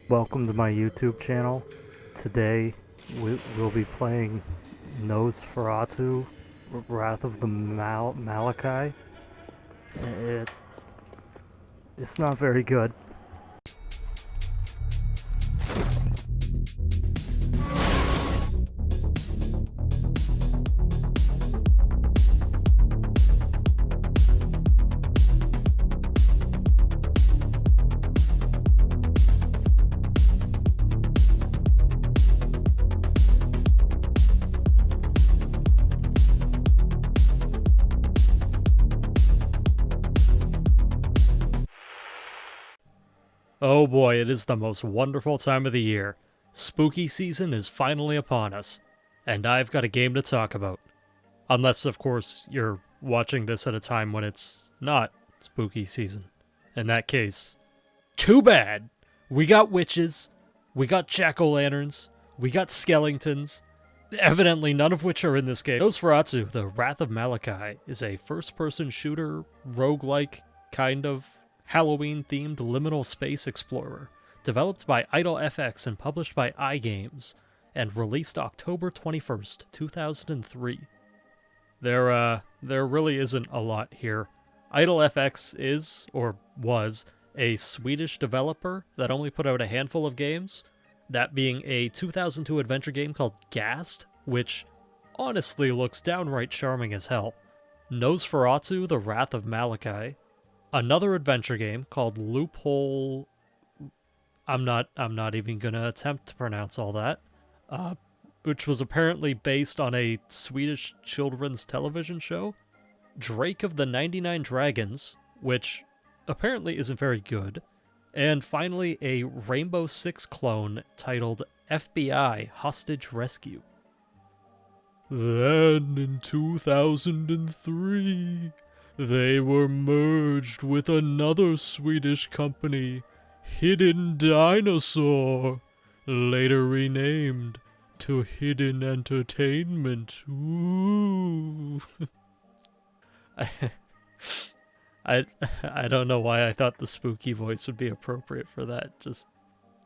Welcome to my YouTube channel. Today we'll be playing Nosferatu, Wrath of the Malachi. It's not very good. Oh boy, it is the most wonderful time of the year. Spooky season is finally upon us, and I've got a game to talk about. Unless, of course, you're watching this at a time when it's not spooky season. In that case, too bad! We got witches, we got jack-o'-lanterns, we got skeletons, evidently none of which are in this game. Nosferatu, the Wrath of Malachi, is a first-person shooter, roguelike, kind of Halloween-themed liminal space explorer, developed by IdleFX and published by iGames, and released October 21st, 2003. There really isn't a lot here. IdleFX is, or was, a Swedish developer that only put out a handful of games, that being a 2002 adventure game called Gast, which honestly looks downright charming as hell, Nosferatu, the Wrath of Malachi, another adventure game called Loophole. I'm not even gonna attempt to pronounce all that. Which was apparently based on a Swedish children's television show. Drake of the 99 Dragons, which apparently isn't very good. And finally, a Rainbow Six clone titled FBI Hostage Rescue. Then in 2003, they were merged with another Swedish company, Hidden Dinosaur, later renamed to Hidden Entertainment. Ooh. I don't know why I thought the spooky voice would be appropriate for that.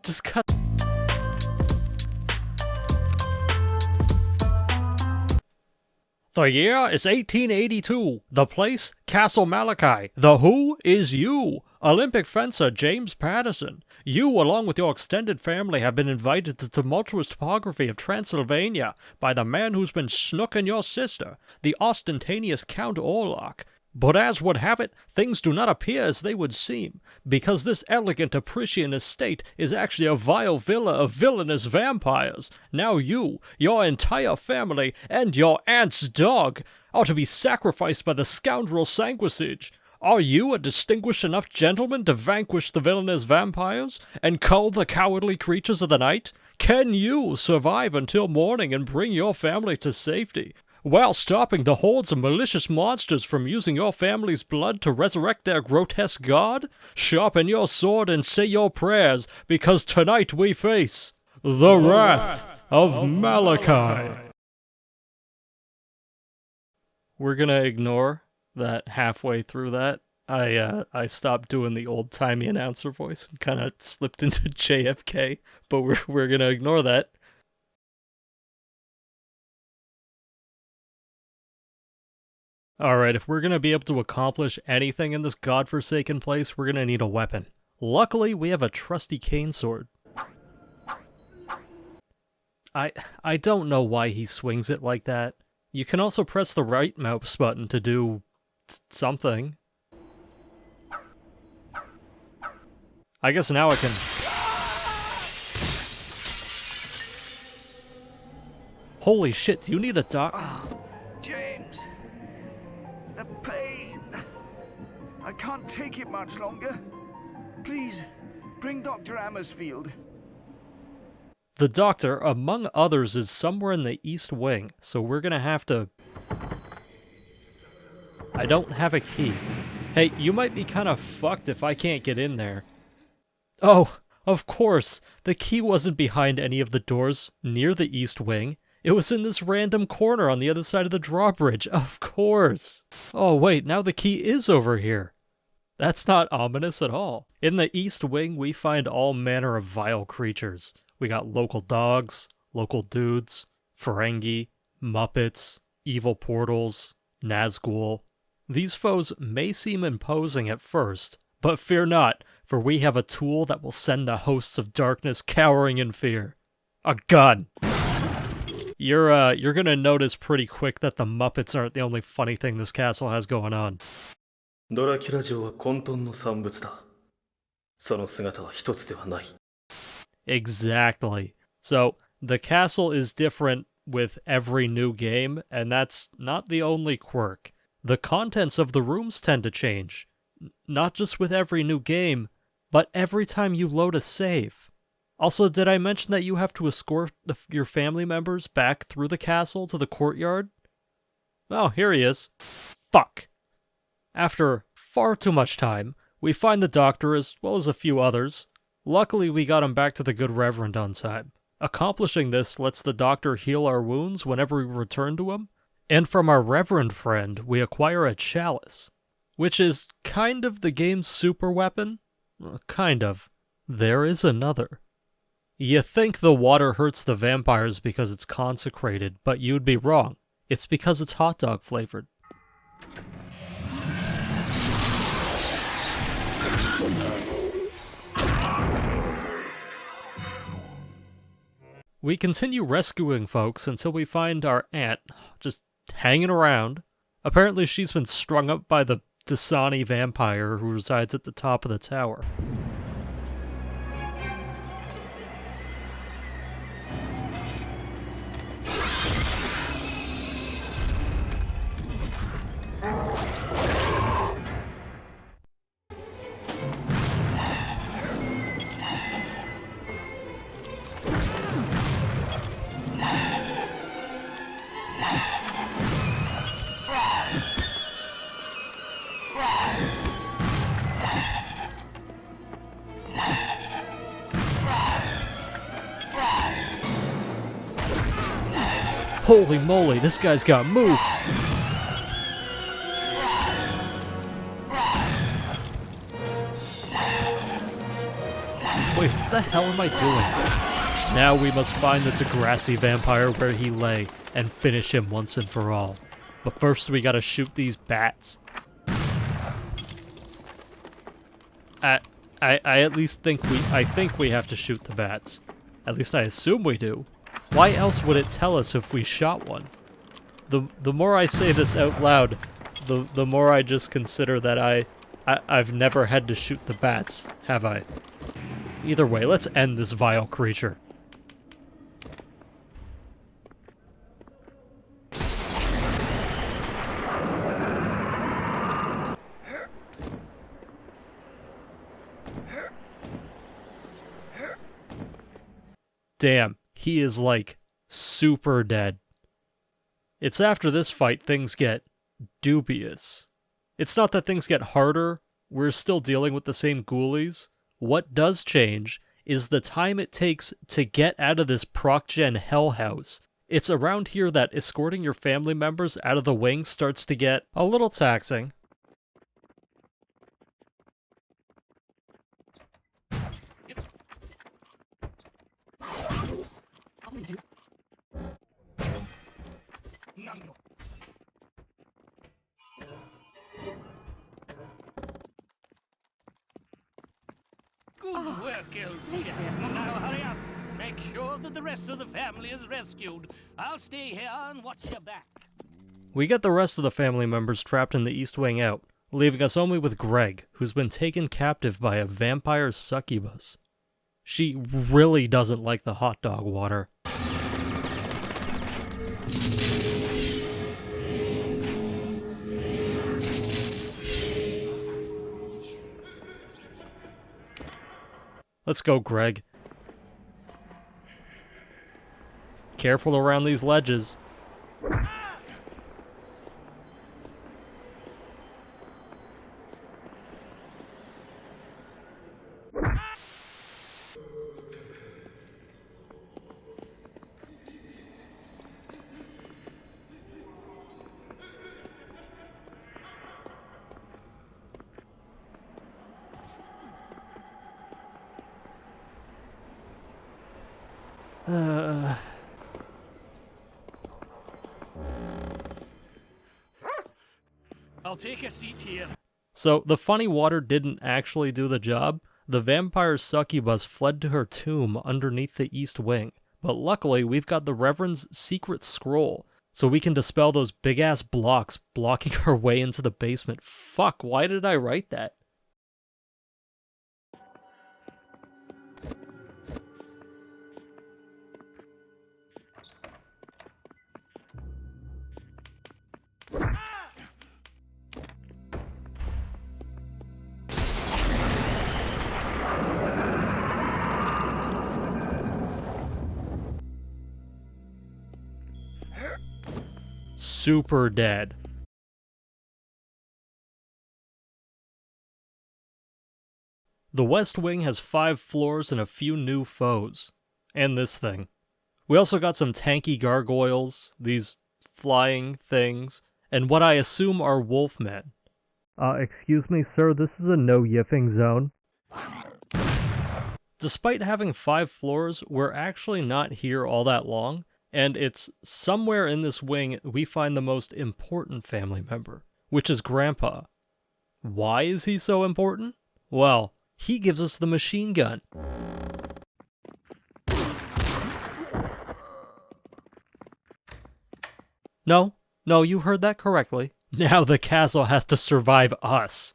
Just cut. The year is 1882. The place, Castle Malachi. The who is you, Olympic fencer James Patterson. You, along with your extended family, have been invited to the tumultuous topography of Transylvania by the man who's been snooking your sister, the ostentatious Count Orlok. But as would have it, things do not appear as they would seem, because this elegant Apprecian estate is actually a vile villa of villainous vampires. Now you, your entire family, and your aunt's dog are to be sacrificed by the scoundrel Sanguisage. Are you a distinguished enough gentleman to vanquish the villainous vampires, and cull the cowardly creatures of the night? Can you survive until morning and bring your family to safety, while stopping the hordes of malicious monsters from using your family's blood to resurrect their grotesque god? Sharpen your sword and say your prayers, because tonight we face the Wrath of Malachi. We're gonna ignore that halfway through that. I stopped doing the old-timey announcer voice and kind of slipped into JFK, but we're gonna ignore that. Alright, if we're going to be able to accomplish anything in this godforsaken place, we're going to need a weapon. Luckily, we have a trusty cane sword. I don't know why he swings it like that. You can also press the right mouse button to do something. I guess now I can... Holy shit, do you need a doc... James! The pain! I can't take it much longer. Please, bring Dr. Amersfield. The doctor, among others, is somewhere in the East Wing, so we're gonna have to... I don't have a key. Hey, you might be kinda fucked if I can't get in there. Oh, of course! The key wasn't behind any of the doors near the East Wing. It was in this random corner on the other side of the drawbridge, of course. Oh wait, now the key is over here. That's not ominous at all. In the East Wing, we find all manner of vile creatures. We got local dogs, local dudes, Ferengi, Muppets, evil portals, Nazgul. These foes may seem imposing at first, but fear not, for we have a tool that will send the hosts of darkness cowering in fear. A gun! You're gonna notice pretty quick that the Muppets aren't the only funny thing this castle has going on. ドラキュラ城は混沌の産物だ。その姿は一つではない。 Exactly. So, the castle is different with every new game, and that's not the only quirk. The contents of the rooms tend to change. Not just with every new game, but every time you load a save. Also, did I mention that you have to escort your family members back through the castle to the courtyard? Oh, here he is. Fuck. After far too much time, we find the doctor as well as a few others. Luckily, we got him back to the good Reverend on time. Accomplishing this lets the doctor heal our wounds whenever we return to him. And from our Reverend friend, we acquire a chalice, which is kind of the game's super weapon. Kind of. There is another. You think the water hurts the vampires because it's consecrated, but you'd be wrong. It's because it's hot dog flavored. We continue rescuing folks until we find our aunt just hanging around. Apparently she's been strung up by the Dasani vampire who resides at the top of the tower. Holy moly, this guy's got moves! Wait, what the hell am I doing? Now we must find the Degrassi vampire where he lay and finish him once and for all. But first we gotta shoot these bats. I at least think we have to shoot the bats. At least I assume we do. Why else would it tell us if we shot one? The more I say this out loud, the more I just consider that I've never had to shoot the bats, have I? Either way, let's end this vile creature. Damn, he is like super dead. It's after this fight things get dubious. It's not that things get harder, we're still dealing with the same ghoulies. What does change is the time it takes to get out of this proc-gen hellhouse. It's around here that escorting your family members out of the wing starts to get a little taxing. Good work, Elsie. Now hurry up. Make sure that the rest of the family is rescued. I'll stay here and watch your back. We get the rest of the family members trapped in the East Wing out, leaving us only with Greg, who's been taken captive by a vampire succubus. She really doesn't like the hot dog water. Let's go, Greg. Careful around these ledges. I'll take a seat here. So, the funny water didn't actually do the job. The vampire succubus fled to her tomb underneath the east wing. But luckily, we've got the Reverend's secret scroll, so we can dispel those big-ass blocks blocking our way into the basement. Fuck, why did I write that? Super dead. The West Wing has 5 floors and a few new foes. And this thing. We also got some tanky gargoyles, these flying things, and what I assume are wolfmen. Excuse me, sir, this is a no yiffing zone. Despite having 5 floors, we're actually not here all that long, and it's somewhere in this wing we find the most important family member, which is Grandpa. Why is he so important? Well, he gives us the machine gun. No, you heard that correctly. Now the castle has to survive us.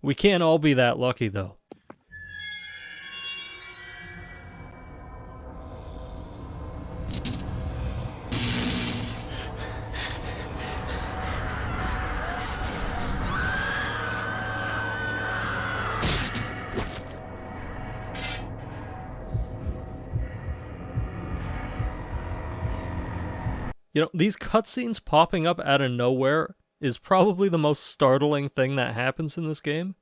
We can't all be that lucky, though. You know, these cutscenes popping up out of nowhere is probably the most startling thing that happens in this game.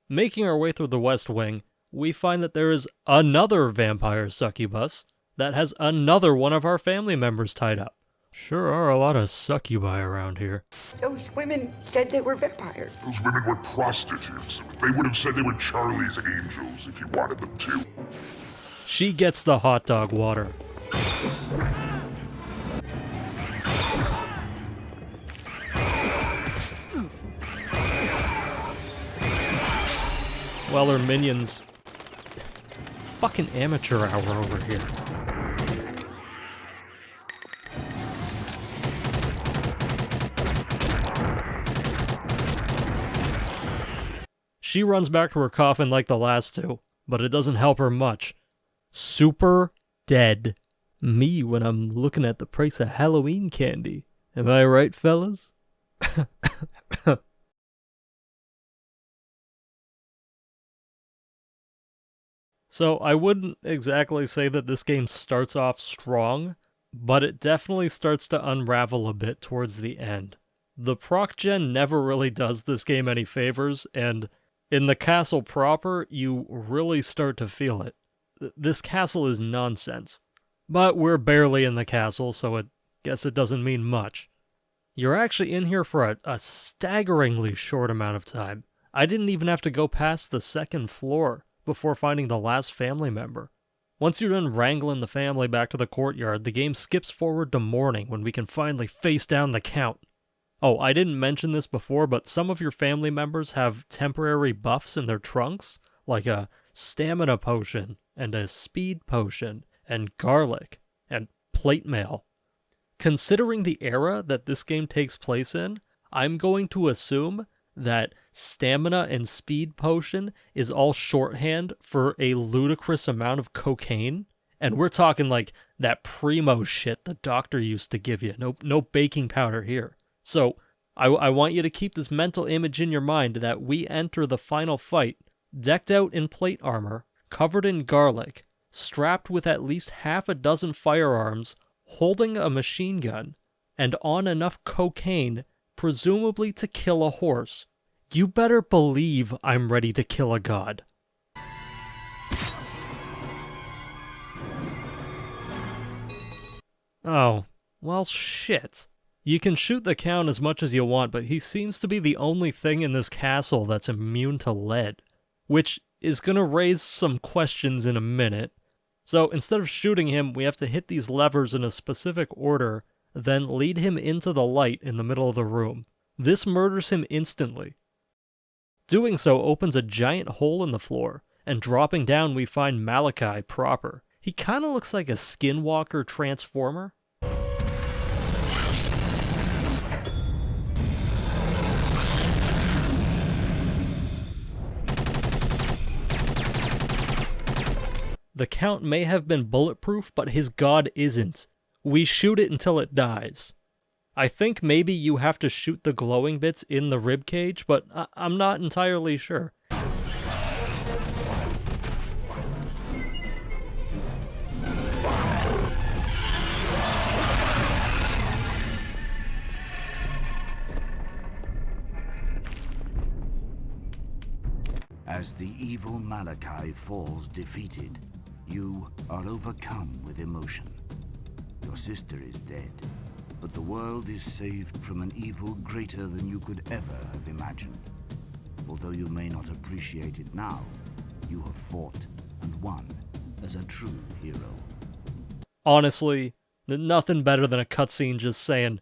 Making our way through the West Wing, we find that there is another vampire succubus that has another one of our family members tied up. Sure are a lot of succubi around here. Those women said they were vampires. Those women were prostitutes. They would have said they were Charlie's angels if you wanted them to. She gets the hot dog water. Well, her minions. Fucking amateur hour over here. She runs back to her coffin like the last two, but it doesn't help her much. Super dead. Me when I'm looking at the price of Halloween candy. Am I right, fellas? So I wouldn't exactly say that this game starts off strong, but it definitely starts to unravel a bit towards the end. The proc gen never really does this game any favors, and in the castle proper, you really start to feel it. This castle is nonsense. But we're barely in the castle, so I guess it doesn't mean much. You're actually in here for a staggeringly short amount of time. I didn't even have to go past the 2nd floor before finding the last family member. Once you're done wrangling the family back to the courtyard, the game skips forward to morning when we can finally face down the Count. Oh, I didn't mention this before, but some of your family members have temporary buffs in their trunks, like a stamina potion, and a speed potion, and garlic, and plate mail. Considering the era that this game takes place in, I'm going to assume that stamina and speed potion is all shorthand for a ludicrous amount of cocaine. And we're talking like that primo shit the doctor used to give you. No baking powder here. So I want you to keep this mental image in your mind that we enter the final fight decked out in plate armor, covered in garlic, strapped with at least half a dozen firearms, holding a machine gun, and on enough cocaine, presumably to kill a horse. You better believe I'm ready to kill a god. Oh, Well, shit. You can shoot the Count as much as you want, but he seems to be the only thing in this castle that's immune to lead, which is gonna raise some questions in a minute. So instead of shooting him, we have to hit these levers in a specific order, then lead him into the light in the middle of the room. This murders him instantly. Doing so opens a giant hole in the floor, and dropping down we find Malachi proper. He kinda looks like a skinwalker transformer. The Count may have been bulletproof, but his god isn't. We shoot it until it dies. I think maybe you have to shoot the glowing bits in the ribcage, but I'm not entirely sure. As the evil Malachi falls defeated, you are overcome with emotion. Your sister is dead, but the world is saved from an evil greater than you could ever have imagined. Although you may not appreciate it now, you have fought and won as a true hero. Honestly, nothing better than a cutscene just saying,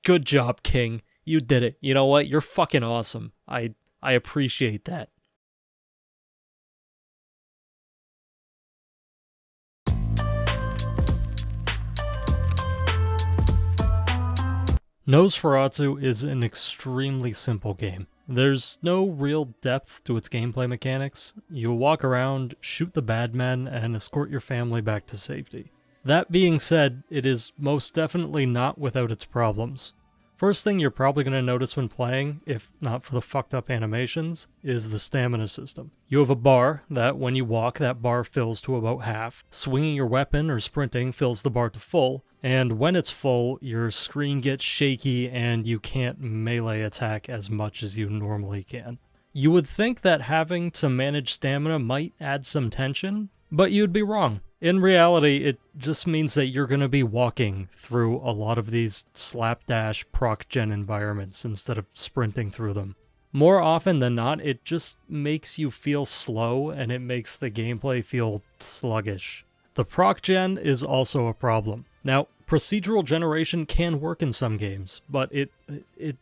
"Good job, King. You did it. You know what? You're fucking awesome. I appreciate that." Nosferatu is an extremely simple game. There's no real depth to its gameplay mechanics. You walk around, shoot the bad men, and escort your family back to safety. That being said, it is most definitely not without its problems. First thing you're probably going to notice when playing, if not for the fucked up animations, is the stamina system. You have a bar that when you walk, that bar fills to about half. Swinging your weapon or sprinting fills the bar to full, and when it's full, your screen gets shaky and you can't melee attack as much as you normally can. You would think that having to manage stamina might add some tension, but you'd be wrong. In reality, it just means that you're going to be walking through a lot of these slapdash proc-gen environments instead of sprinting through them. More often than not, it just makes you feel slow and it makes the gameplay feel sluggish. The proc-gen is also a problem. Now, procedural generation can work in some games, but it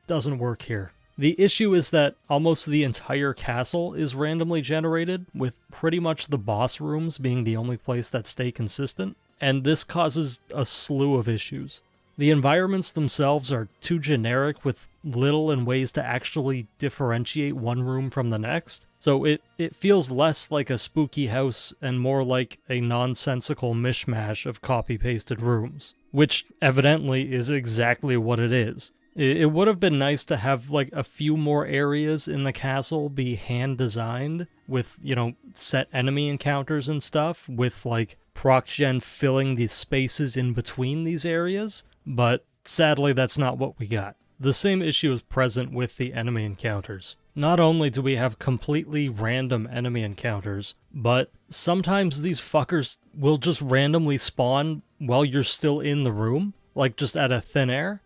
doesn't work here. The issue is that almost the entire castle is randomly generated, with pretty much the boss rooms being the only place that stay consistent, and this causes a slew of issues. The environments themselves are too generic with little in ways to actually differentiate one room from the next, so it feels less like a spooky house and more like a nonsensical mishmash of copy-pasted rooms, which evidently is exactly what it is. It would have been nice to have, like, a few more areas in the castle be hand-designed with, you know, set enemy encounters and stuff, with, like, proc-gen filling the spaces in between these areas, but sadly that's not what we got. The same issue is present with the enemy encounters. Not only do we have completely random enemy encounters, but sometimes these fuckers will just randomly spawn while you're still in the room, like just out of thin air.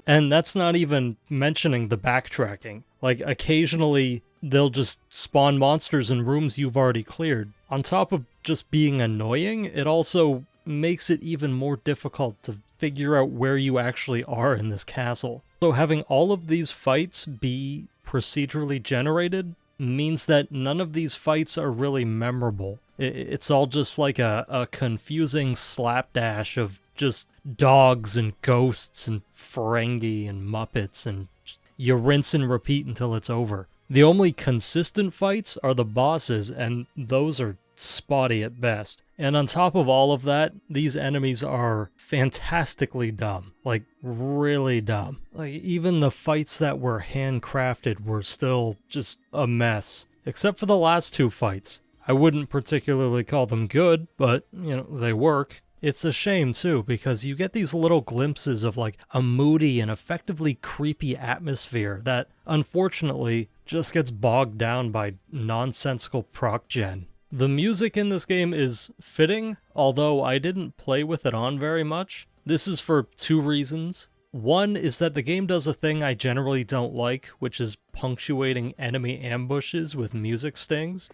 And that's not even mentioning the backtracking. Like, occasionally, they'll just spawn monsters in rooms you've already cleared. On top of just being annoying, it also makes it even more difficult to figure out where you actually are in this castle. So having all of these fights be procedurally generated means that none of these fights are really memorable. It's all just like a confusing slapdash of just dogs and ghosts and Ferengi and Muppets, and you rinse and repeat until it's over. The only consistent fights are the bosses, and those are spotty at best. And on top of all of that, these enemies are fantastically dumb. Like, really dumb. Like, even the fights that were handcrafted were still just a mess. Except for the last two fights. I wouldn't particularly call them good, but, you know, they work. It's a shame too, because you get these little glimpses of like a moody and effectively creepy atmosphere that, unfortunately, just gets bogged down by nonsensical proc gen. The music in this game is fitting, although I didn't play with it on very much. This is for two reasons. One is that the game does a thing I generally don't like, which is punctuating enemy ambushes with music stings.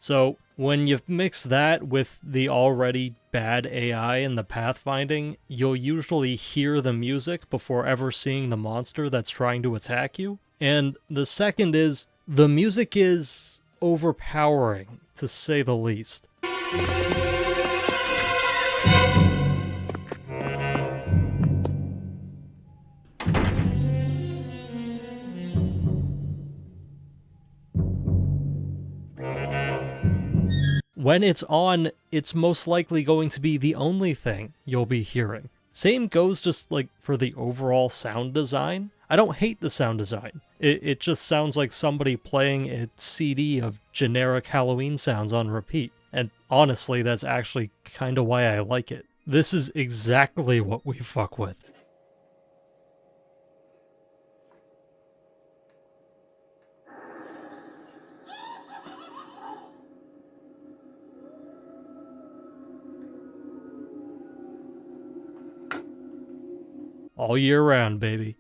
So, when you mix that with the already bad AI and the pathfinding, you'll usually hear the music before ever seeing the monster that's trying to attack you. And the second is, the music is overpowering, to say the least. When it's on, it's most likely going to be the only thing you'll be hearing. Same goes just like for the overall sound design. I don't hate the sound design. It just sounds like somebody playing a CD of generic Halloween sounds on repeat. And honestly, that's actually kinda why I like it. This is exactly what we fuck with. All year round, baby.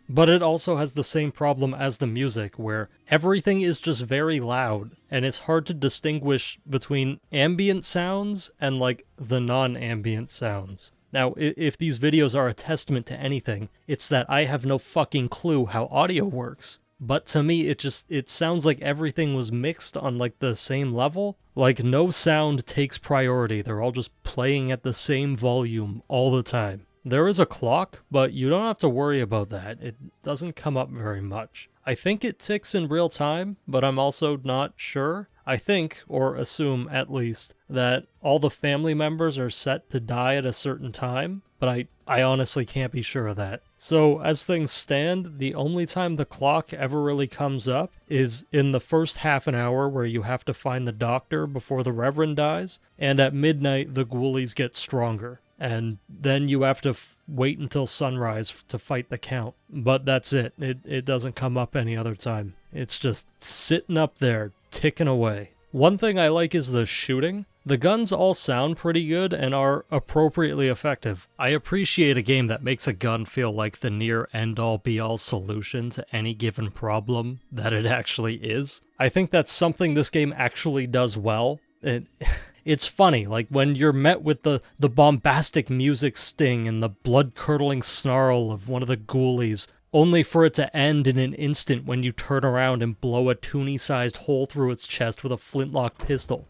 But it also has the same problem as the music, where everything is just very loud, and it's hard to distinguish between ambient sounds and, like, the non-ambient sounds. Now, if these videos are a testament to anything, it's that I have no fucking clue how audio works. But to me, it sounds like everything was mixed on, like, the same level. Like, no sound takes priority. They're all just playing at the same volume all the time. There is a clock, but you don't have to worry about that. It doesn't come up very much. I think it ticks in real time, but I'm also not sure. I think, or assume at least, that all the family members are set to die at a certain time, but I honestly can't be sure of that. So, as things stand, the only time the clock ever really comes up is in the first half an hour where you have to find the doctor before the Reverend dies, and at midnight the ghoulies get stronger. And then you have to wait until sunrise to fight the Count. But that's it. It doesn't come up any other time. It's just sitting up there, ticking away. One thing I like is the shooting. The guns all sound pretty good and are appropriately effective. I appreciate a game that makes a gun feel like the near end-all be-all solution to any given problem that it actually is. I think that's something this game actually does well. It's funny, like when you're met with the bombastic music sting and the blood-curdling snarl of one of the ghoulies, only for it to end in an instant when you turn around and blow a toonie-sized hole through its chest with a flintlock pistol.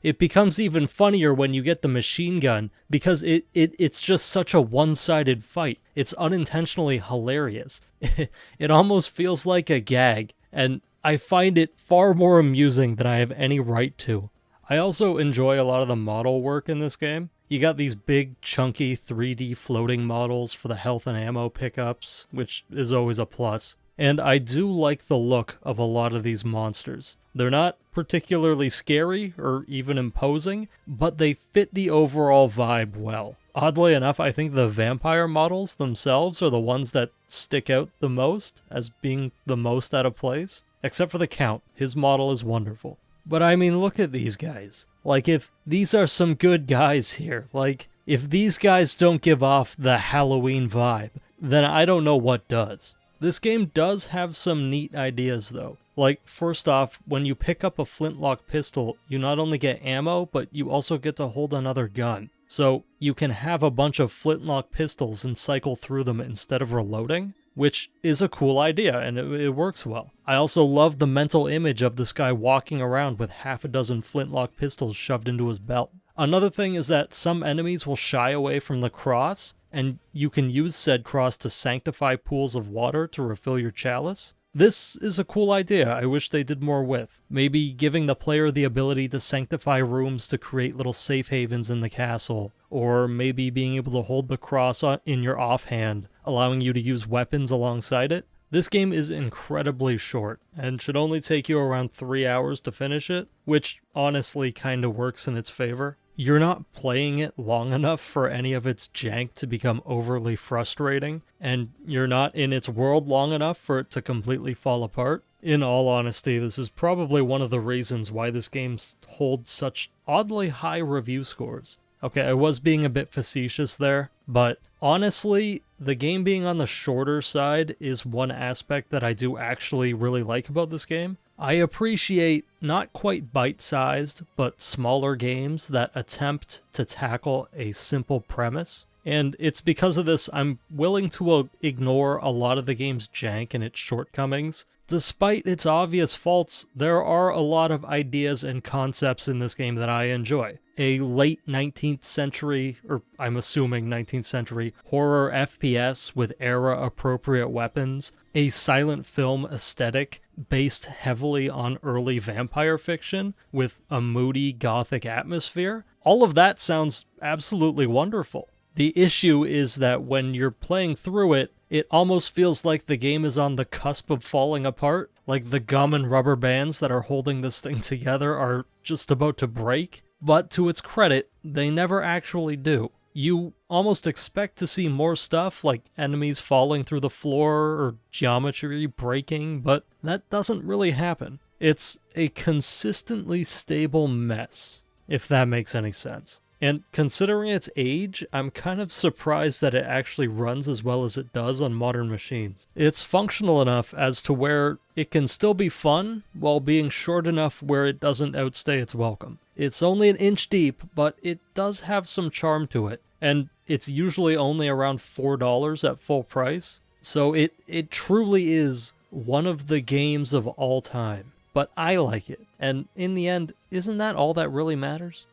It becomes even funnier when you get the machine gun, because it's just such a one-sided fight. It's unintentionally hilarious. It almost feels like a gag, and I find it far more amusing than I have any right to. I also enjoy a lot of the model work in this game. You got these big, chunky 3D floating models for the health and ammo pickups, which is always a plus. And I do like the look of a lot of these monsters. They're not particularly scary or even imposing, but they fit the overall vibe well. Oddly enough, I think the vampire models themselves are the ones that stick out the most as being the most out of place. Except for the Count. His model is wonderful. But I mean, look at these guys. Like, if these are some good guys here, like, if these guys don't give off the Halloween vibe, then I don't know what does. This game does have some neat ideas, though. Like, first off, when you pick up a flintlock pistol, you not only get ammo, but you also get to hold another gun. So, you can have a bunch of flintlock pistols and cycle through them instead of reloading, which is a cool idea, and it works well. I also love the mental image of this guy walking around with half a dozen flintlock pistols shoved into his belt. Another thing is that some enemies will shy away from the cross, and you can use said cross to sanctify pools of water to refill your chalice. This is a cool idea I wish they did more with. Maybe giving the player the ability to sanctify rooms to create little safe havens in the castle, or maybe being able to hold the cross in your offhand, allowing you to use weapons alongside it. This game is incredibly short, and should only take you around 3 hours to finish it, which honestly kinda works in its favor. You're not playing it long enough for any of its jank to become overly frustrating, and you're not in its world long enough for it to completely fall apart. In all honesty, this is probably one of the reasons why this game holds such oddly high review scores. Okay, I was being a bit facetious there, but honestly, the game being on the shorter side is one aspect that I do actually really like about this game. I appreciate not quite bite-sized, but smaller games that attempt to tackle a simple premise. And it's because of this I'm willing to ignore a lot of the game's jank and its shortcomings. Despite its obvious faults, there are a lot of ideas and concepts in this game that I enjoy. A late 19th century, or I'm assuming 19th century, horror FPS with era-appropriate weapons, a silent film aesthetic based heavily on early vampire fiction with a moody gothic atmosphere. All of that sounds absolutely wonderful. The issue is that when you're playing through it, it almost feels like the game is on the cusp of falling apart, like the gum and rubber bands that are holding this thing together are just about to break. But to its credit, they never actually do. You almost expect to see more stuff, like enemies falling through the floor or geometry breaking, but that doesn't really happen. It's a consistently stable mess, if that makes any sense. And considering its age, I'm kind of surprised that it actually runs as well as it does on modern machines. It's functional enough as to where it can still be fun, while being short enough where it doesn't outstay its welcome. It's only an inch deep, but it does have some charm to it, and it's usually only around $4 at full price, so it truly is one of the games of all time. But I like it, and in the end, isn't that all that really matters?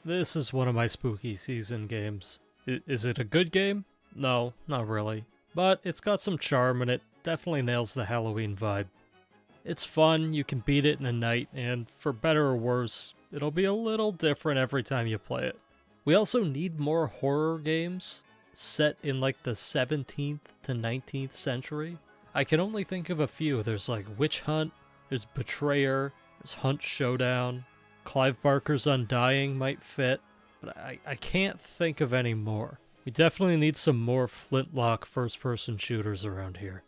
This is one of my spooky season games. Is it a good game? No, not really. But it's got some charm and it definitely nails the Halloween vibe. It's fun, you can beat it in a night, and for better or worse, it'll be a little different every time you play it. We also need more horror games set in like the 17th to 19th century. I can only think of a few. There's like Witch Hunt, there's Betrayer, there's Hunt Showdown. Clive Barker's Undying might fit, but I can't think of any more. We definitely need some more flintlock first-person shooters around here.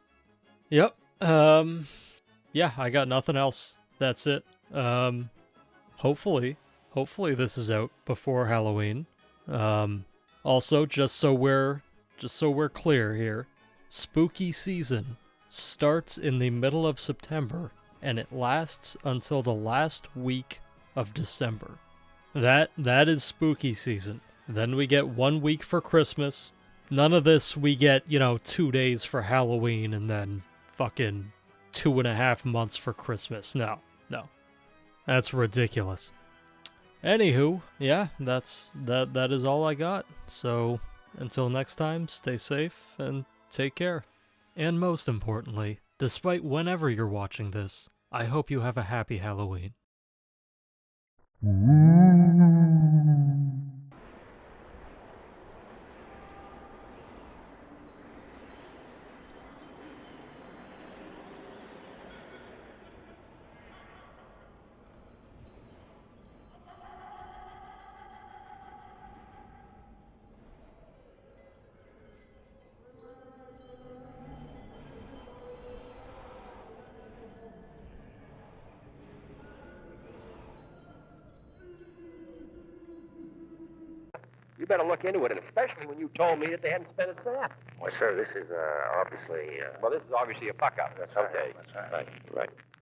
Yep, yeah, I got nothing else. That's it. Hopefully this is out before Halloween. Also, just so we're clear here, spooky season starts in the middle of September, and it lasts until the last week of December. That is spooky season. Then we get 1 week for Christmas. None of this we get, 2 days for Halloween and then fucking 2.5 months for Christmas. No. That's ridiculous. Anywho, yeah, that is all I got. So until next time, stay safe and take care. And most importantly, despite whenever you're watching this, I hope you have a happy Halloween. You better look into it, and especially when you told me that they hadn't spent a cent. Well, sir, this is obviously... Well, this is obviously a fuck-up. That's okay. Right. That's right. Right.